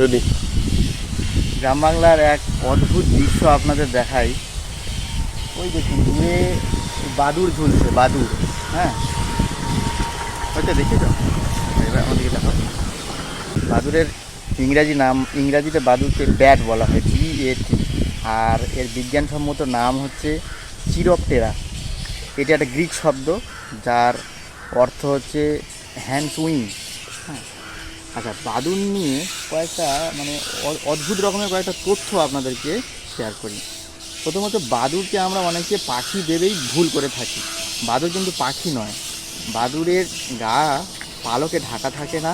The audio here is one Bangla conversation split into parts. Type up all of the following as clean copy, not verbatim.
রেডি। গ্রাম বাংলার এক অদ্ভুত দৃশ্য আপনাদের দেখাই। ওই দেখুন দূরে বাদুড় ঝুলছে, বাদুড়। হ্যাঁ, হয়তো দেখি তো, এবার আমাদেরকে দেখো। বাদুড়ের ইংরাজিতে বাদুড়কে ব্যাট বলা হয়, BAT। আর এর বিজ্ঞানসম্মত নাম হচ্ছে চিরপটেরা। এটা একটা গ্রিক শব্দ যার অর্থ হচ্ছে হ্যান্ডস উইং। হ্যাঁ, আচ্ছা, বাদুড় নিয়ে কয়েকটা মানে অদ্ভুত রকমের কয়েকটা তথ্য আপনাদেরকে শেয়ার করি। প্রথমত, বাদুড়কে আমরা অনেকে পাখি ভেবেই ভুল করে থাকি। বাদুড় কিন্তু পাখি নয়। বাদুড়ের গা পালকে ঢাকা থাকে না,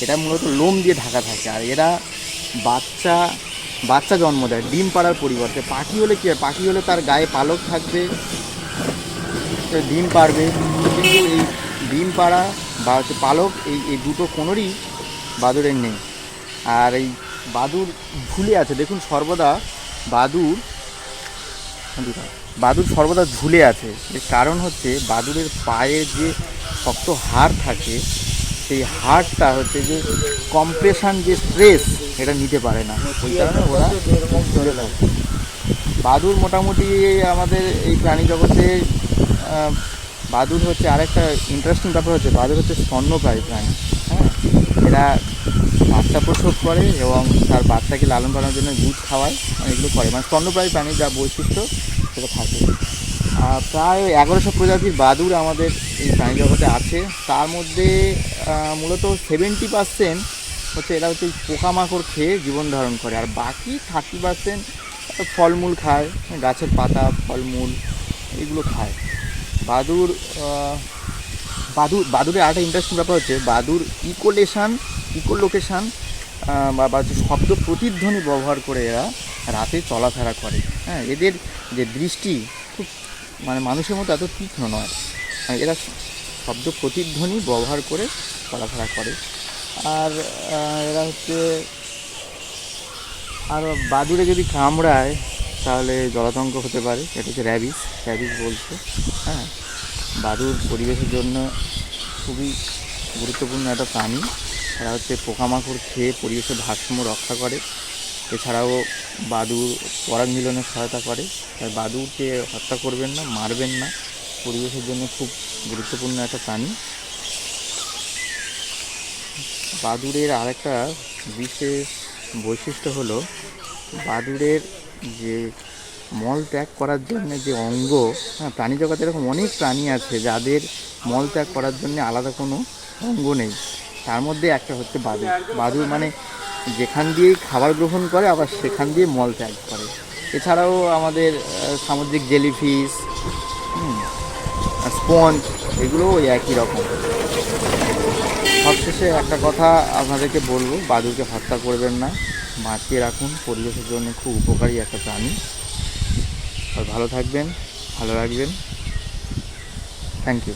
এটা মূলত লোম দিয়ে ঢাকা থাকে। আর এরা বাচ্চা বাচ্চা জন্ম দেয় ডিম পাড়ার পরিবর্তে। পাখি হলে কী হয়, পাখি হলে তার গায়ে পালক থাকবে, ডিম পাড়বে। কিন্তু এই ডিম পাড়া বা হচ্ছে পালক, এই দুটো কোনোরই বাদুড়ের নেই। আর এই বাদুড় ঝুলে আছে, দেখুন সর্বদা বাদুড় বাদুড় সর্বদা ঝুলে আছে। এর কারণ হচ্ছে বাদুড়ের পায়ে যে শক্ত হাড় থাকে, সেই হাড়টা হচ্ছে যে কম্প্রেশন, যে স্ট্রেস, এটা নিতে পারে না, ওই কারণে ওরা ঝুলে থাকে। বাদুড় মোটামুটি আমাদের এই প্রাণী জগতে বাদুড় হচ্ছে আরেকটা ইন্টারেস্টিং ব্যাপার হচ্ছে, বাদুড় হচ্ছে স্তন্যপায়ী প্রাণী। হ্যাঁ, এরা বাচ্চা প্রসব করে এবং তার বাচ্চাকে লালন পালনের জন্য দুধ খাওয়ায়, এগুলো করে, মানে স্তন্যপায়ী প্রাণীর যা বৈশিষ্ট্য সেটা থাকে। প্রায় 1100 প্রজাতির বাদুড় আমাদের এই প্রাণী জগতে আছে। তার মধ্যে মূলত 70% হচ্ছে এরা হচ্ছে পোকামাকড় খেয়ে জীবন ধারণ করে, আর বাকি 30% ফলমূল খায়, গাছের পাতা, ফলমূল এগুলো খায়। বাদুড় বাদুড়ের আরেকটা ইন্টারেস্টিং ব্যাপার হচ্ছে, বাদুড় ইকোলোকেশান বা হচ্ছে শব্দ প্রতিধ্বনি ব্যবহার করে এরা রাতে চলাফেরা করে। হ্যাঁ, এদের যে দৃষ্টি খুব মানে মানুষের মতো এত তীক্ষ্ণ নয়, এরা শব্দ প্রতিধ্বনি ব্যবহার করে চলাফেরা করে। আর এরা হচ্ছে, আর বাদুড়ে যদি কামড়ায় তাহলে জলাতঙ্ক হতে পারে, এটা হচ্ছে র্যাবিস বলছে। হ্যাঁ, বাদুড় পরিবেশের জন্য খুবই গুরুত্বপূর্ণ একটা প্রাণী। এরা হচ্ছে পোকামাকড় খেয়ে পরিবেশের ভারসাম্য রক্ষা করে। এছাড়াও বাদুড় পরাগ মিলনের সহায়তা করে। তাই বাদুড়কে হত্যা করবেন না, মারবেন না, পরিবেশের জন্য খুব গুরুত্বপূর্ণ একটা প্রাণী। বাদুড়ের আরেকটা বিশেষ বৈশিষ্ট্য হলো, বাদুড়ের যে মল ত্যাগ করার জন্য যে অঙ্গ, হ্যাঁ, প্রাণী জগতে এরকম অনেক প্রাণী আছে যাদের মল ত্যাগ করার জন্য আলাদা কোনো অঙ্গ নেই। তার মধ্যে একটা হচ্ছে বাদুড় মানে যেখান দিয়েই খাবার গ্রহণ করে, আবার সেখান দিয়ে মল ত্যাগ করে। এছাড়াও আমাদের সামুদ্রিক জেলিফিশ, স্পঞ্জ, এগুলোও ওই একই রকম। সবশেষে একটা কথা আপনাদেরকে বলবো, বাদুড়কে হত্যা করবেন না, বাঁচিয়ে রাখুন, পরিবেশের জন্য খুব উপকারী একটা প্রাণী। আর ভালো থাকবেন, ভালো রাখবেন। Thank you.